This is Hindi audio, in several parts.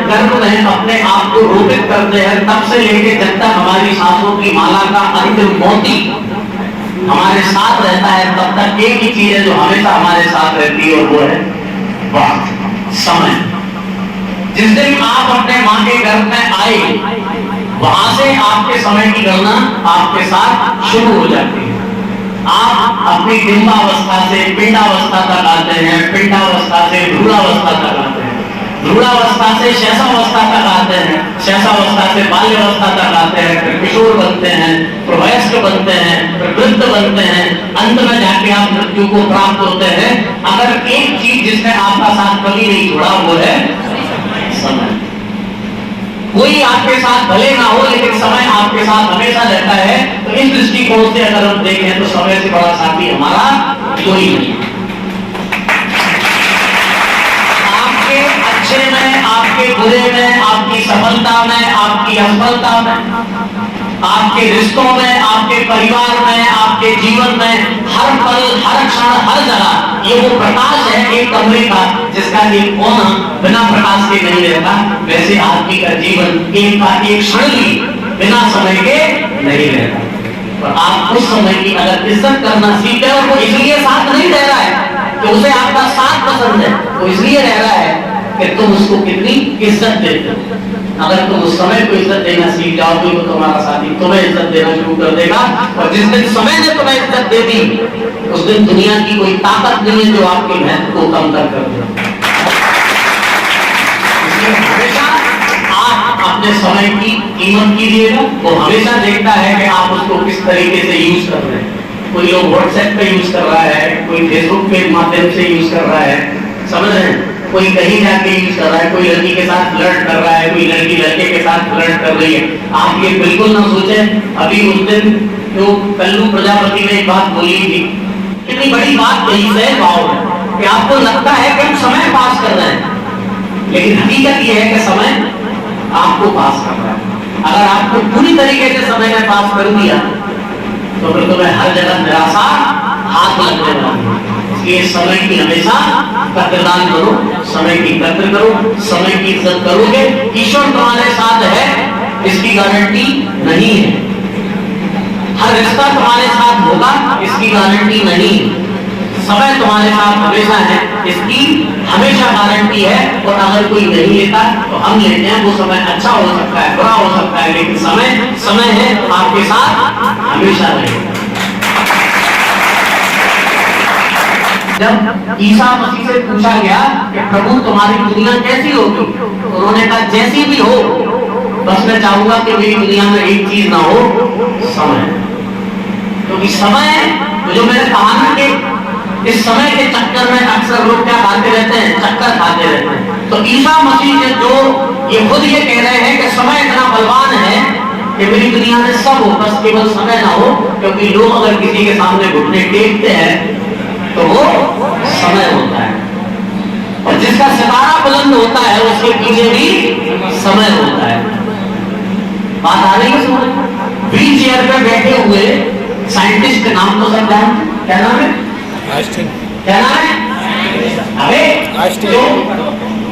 गर्भ में अपने आप को रोपित करते हैं, तब से लेके जब तक हमारी सांसों की माला का अंतिम मोती हमारे साथ रहता है, तब तक एक ही चीज है जो हमेशा हमारे साथ रहती है, और वो है वक्त, समय। जिस दिन आप अपने माँ के गर्भ में आए, वहां से आपके समय की गणना आपके साथ शुरू हो जाती है। आप अपनी डिंबावस्था से पिंडावस्था तक आते हैं, पिंडावस्था से भ्रूणावस्था तक आते हैं, भ्रूणावस्था से शैशवावस्था तक आते हैं, शैशवावस्था से बाल्यावस्था तक आते हैं, फिर किशोर बनते हैं, फिर वयस्क बनते हैं, फिर वृद्ध बनते हैं, अंत में जाके आप मृत्यु को प्राप्त होते हैं। अगर एक चीज जिसने आपका साथ कभी नहीं छोड़ा वो है समय। कोई आपके साथ भले ना हो, लेकिन समय आपके साथ हमेशा रहता है। तो इस दृष्टिकोण से अगर हम देखें तो समय से बड़ा साथी हमारा कोई नहीं। आपके अच्छे में, आपके बुरे में, आपकी सफलता में, आपकी असफलता में, आपके रिश्तों में, आपके परिवार में, आपके जीवन में, हर पल, हर क्षण, हर जगह ये वो प्रकाश है एक कमरे का, जिसका एक कोना बिना प्रकाश के नहीं रहता। वैसे आदमी का जीवन एक का एक क्षण भी बिना समय के नहीं रहता। और आप उस समय की अगर इज्जत करना सीखे, और वो इसलिए साथ नहीं रह रहा है कि उसे आपका साथ पसंद है, वो इसलिए रह रहा है कि तुम उसको कितनी इज्जत देते हो। अगर तुम उस समय को इज्जत देना सीख जाओगे तो तुम्हारा साथी तुम्हें इज्जत देना शुरू कर देगा। और जिस दिन समय ने तुम्हें इज्जत दे दी, उस दिन दुनिया की कोई ताकत नहीं है जो आपके महत्व को कम कर दे। इसलिए हमेशा आप अपने समय की कीमत कीजिएगा। वो हमेशा देखता है कि आप उसको किस तरीके से यूज कर रहे हैं। कोई लोग व्हाट्सएप पे यूज कर रहा है, कोई फेसबुक के माध्यम से यूज कर रहा है, समझ रहे हैं, कोई कहीं जाके यूज कर रहा है, कोई लड़की के साथ फ्लर्ट कर रहा है, कोई लड़की लड़के के साथ फ्लर्ट कर रही है। आप ये बिल्कुल ना सोचें। अभी उस दिन जो कल्लू प्रजापति ने एक बात बोली थी, कितनी बड़ी बात कही है गाँव में, कि आपको लगता है कि हम समय पास कर रहे हैं, लेकिन हकीकत ये है कि समय आपको पास कर रहा है। अगर आपको पूरी तरीके से समय ने पास कर दिया तो फिर तुम्हें हर जगह निराशा हाथ लगने वाली है। इसलिए समय की हमेशा कदरदान करो, समय की कद्र करो, समय की इज्जत करोगे, ईश्वर तुम्हारे साथ है इसकी गारंटी नहीं है। हर रिश्ता तुम्हारे साथ होगा इसकी गारंटी नहीं है। समय तुम्हारे साथ हमेशा है इसकी हमेशा गारंटी है। और अगर कोई नहीं लेता तो हम लेते हैं। वो समय अच्छा हो सकता है, बुरा हो सकता है, लेकिन समय है आपके साथ हमेशा रहेगा। जब ईसा मसीह से पूछा गया कि प्रभु तुम्हारी दुनिया कैसी होगी, उन्होंने कहा जैसी भी हो, बस मैं चाहूंगा कि मेरी दुनिया में एक चीज ना हो, समय। क्योंकि समय जो मैंने कहा ना कि इस समय के चक्कर में अक्सर लोग क्या खाते रहते हैं, चक्कर खाते रहते हैं। तो ईसा मसीह ने जो ये खुद ये कह रहे हैं कि समय इतना बलवान है कि मेरी दुनिया में सब हो, बस केवल समय ना हो। क्योंकि लोग अगर किसी के सामने घुटने टेकते हैं तो वो समय होता है, और जिसका सितारा बुलंद होता है उसके पीछे भी समय होता है। बात आ रही है? व्हील चेयर पे बैठे हुए साइंटिस्ट का नाम तो सब जानते, क्या नाम है? क्या नाम है? अरे जो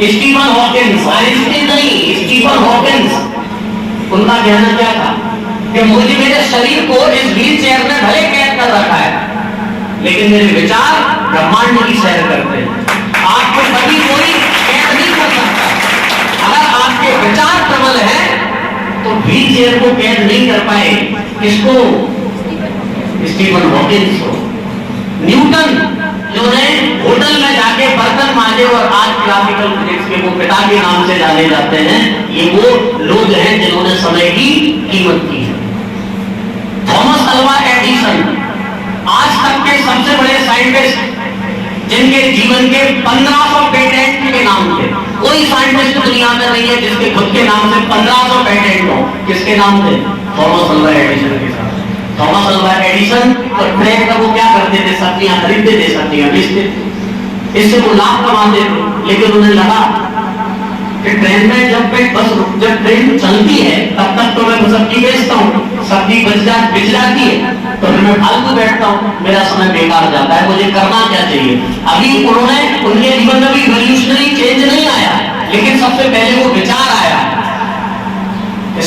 स्टीफन हॉकिंस, आइंस्टीन नहीं, स्टीफन हॉकिंस, उनका कहना क्या था कि मुझे मेरे शरीर को इस व्हील चेयर में भले कैद कर रखा है, लेकिन मेरे विचार ब्रह्मांड की सैर करते हैं। आपको कभी कोई कैद नहीं कर सकता। अगर आपके विचार प्रबल है तो व्हील चेयर को कैद नहीं कर पाए। किसको? स्टीफन हॉकिंस को। न्यूटन जो ने होटल में जाके बर्तन मांजे और आज क्लासिकल फिजिक्स के वो पिता के नाम से जाने जाते हैं, ये वो लोग हैं जिन्होंने समय की कीमत की है। थॉमस अल्वा एडिसन आज तक के सबसे बड़े साइंटिस्ट, जिनके जीवन के 1500 पेटेंट के नाम थे। कोई साइंटिस्ट दुनिया में नहीं है जिसके खुद के नाम से 1500 पेटेंट हो। किसके नाम थे? थॉमस अल्वा एडिसन के साथ। थॉमस अल्वा एडिसन और ट्रेन का वो क्या करते थे? सब्जियां खरीदते थे, सब्जियां बेचते थे, इससे वो लाभ कमाते थे। लेकिन उन्हें लगा कि ट्रेन में जब ट्रेन चलती है तब तक तो मैं सब्जी बेचता हूँ, सब्जी बिक जाती है तो फिर मैं फालतू बैठता हूँ, मेरा समय बेकार जाता है, मुझे करना क्या चाहिए। अभी उनके जीवन में भी रिवॉल्यूशनरी चेंज नहीं आया, लेकिन सबसे पहले वो विचार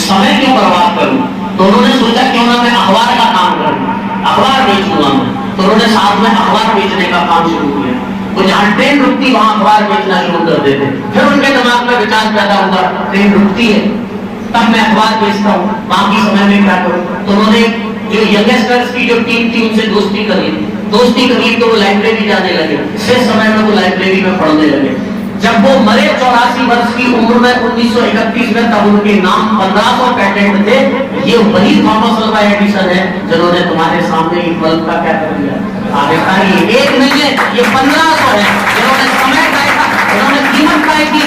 समय क्यों बर्बाद करूं? तो उन्होंने सोचा क्यों ना मैं अखबार का काम करूं, अखबार बेचूंगा मैं। तो उन्होंने साथ में अखबार बेचने का काम शुरू किया। वो जहां ट्रेन रुकती वहां अखबार बेचना शुरू कर देते। फिर उनके दिमाग में विचार पैदा हुआ, ट्रेन रुकती है तब मैं अखबार बेचता हूँ, बाकी समय में क्या करूं? तो उन्होंने जो यंगस्टर्स की जो टीम थी उनसे दोस्ती करी तो वो लाइब्रेरी जाने लगे। शेष समय में वो लाइब्रेरी में पढ़ने लगे। जब वो मरे 84 वर्ष की उम्र में 1931 में, तब उनके नाम 1500 पेटेंट थे। ये वही थॉमस अल्वा एडिसन है जिन्होंने तुम्हारे सामने एक बल्ब का क्या कर दिया, आविष्कार। ये एक नहीं है, ये 1500 है जिन्होंने समय तय था, जिन्होंने कीमत तय की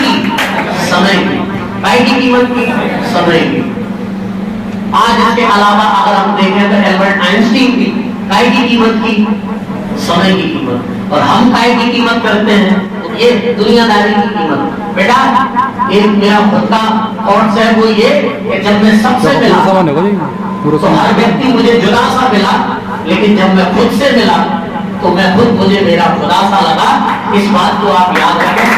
समय की, काय की कीमत की, समय की। आज इसके अलावा अगर हम देखें तो एल्बर्ट आइंस्टीन की काय की कीमत की, समय की कीमत। और हम काय की कीमत करते हैं, ये दुनियादारी की कीमत। बेटा एक मेरा खुद का थॉट्स है, वो ये कि जब मैं सबसे मिला तो हर व्यक्ति मुझे जुदा सा मिला, लेकिन जब मैं खुद से मिला तो मैं खुद मुझे मेरा खुदा सा लगा। इस बात को आप याद रखें।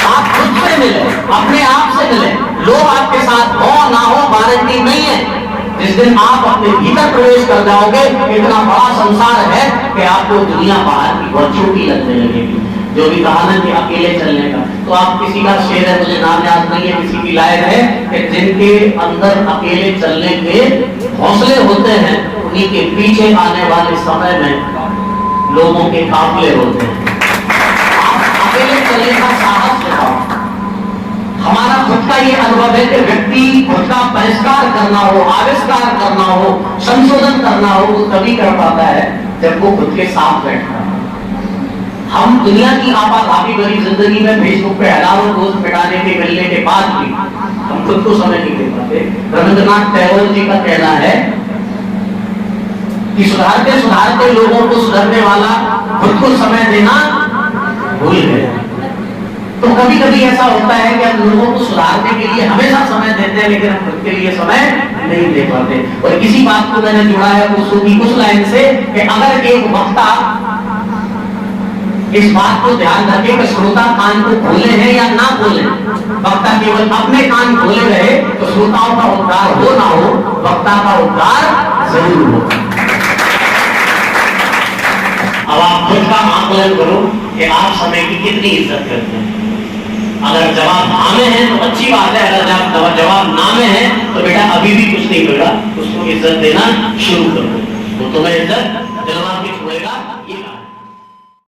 आप खुद से मिले, अपने आप से मिले। लोग आपके साथ हो ना हो गारंटी नहीं है। जिस दिन आप अपने भीतर प्रवेश कर जाओगे, इतना बड़ा संसार है कि आपको दुनिया बाहर की बहुत छोटी लगने लगेगी। जो भी कहा ना कि अकेले चलने का, तो आप किसी का शेर है, मुझे नाम याद नहीं है, किसी की लायक है कि जिनके अंदर अकेले चलने के हौसले होते हैं, उन्हीं के पीछे आने वाले समय में लोगों के काफिले होते हैं। आप अकेले चलने का साहस दिखाओ। हमारा खुद का ये अनुभव है कि व्यक्ति खुद का परिष्कार करना हो, आविष्कार करना हो, संशोधन करना हो, वो तभी कर पाता है जब वो खुद के साथ बैठता है। हम दुनिया की आपाधापी भरी जिंदगी में फेसबुक पे हजारों दोस्त मिटाने के मिलने के बाद भी हम खुद को समय नहीं दे पाते। रविंद्रनाथ टैगोर जी का कहना है कि सुधारते सुधारते लोगों को सुधरने वाला खुद को समय देना भूल गए। तो कभी कभी ऐसा होता है कि हम लोगों को सुधारने के लिए हमेशा समय देते हैं, लेकिन हम खुद के लिए समय नहीं दे पाते। और इसी बात को मैंने जुड़ा है उस लाइन से कि अगर एक वक्ता इस बात को ध्यान रखे कि श्रोता कान को खोले हैं या ना खोले, वक्ता केवल अपने कान खोले रहे तो श्रोताओं का उद्धार हो ना हो, वक्ता का उद्धार जरूर हो। अब आप खुद का आकलन करो कि आप समय की कितनी इज्जत करते हैं। अगर जवाब हाँ में है तो अच्छी बात है, अगर जवाब ना में है तो बेटा अभी भी कुछ नहीं मिला, उसको इज्जत देना शुरू करो तो तुम्हें इज्जत